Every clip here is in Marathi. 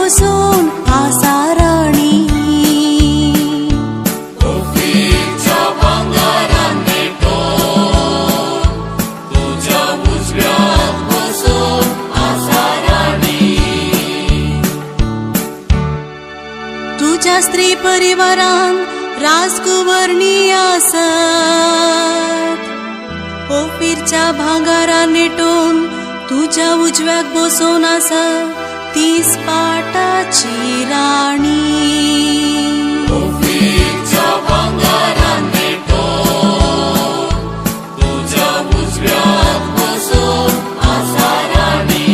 बसून आसा राणी. ओफीरच्या भांगारान नेटोन तुझ्या उजव्याक बसून आसा राणी. तुझ्या स्त्री परिवारान राजकुंवरनी आसत. ओफीरच्या भांगारान नेटोन तुझ्या उजव्याक बसून आसत ती स्पाटाची राणी. ओफीरच्या भांगारान नेटोन तुझ्या उजव्याक बसून आसा राणी.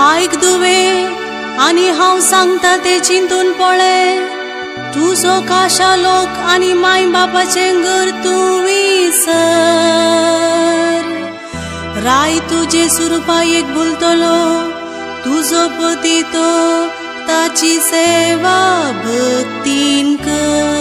आयक दुवे आनी हांव सांगता ते चिंतून पळय. तुजो काशा लोक आनी माय बापाचें घर तूं विसर. राय तुजे सुरपायेक भुलतलो. तुजो पती तो ताची सेवा भक्तीन कर.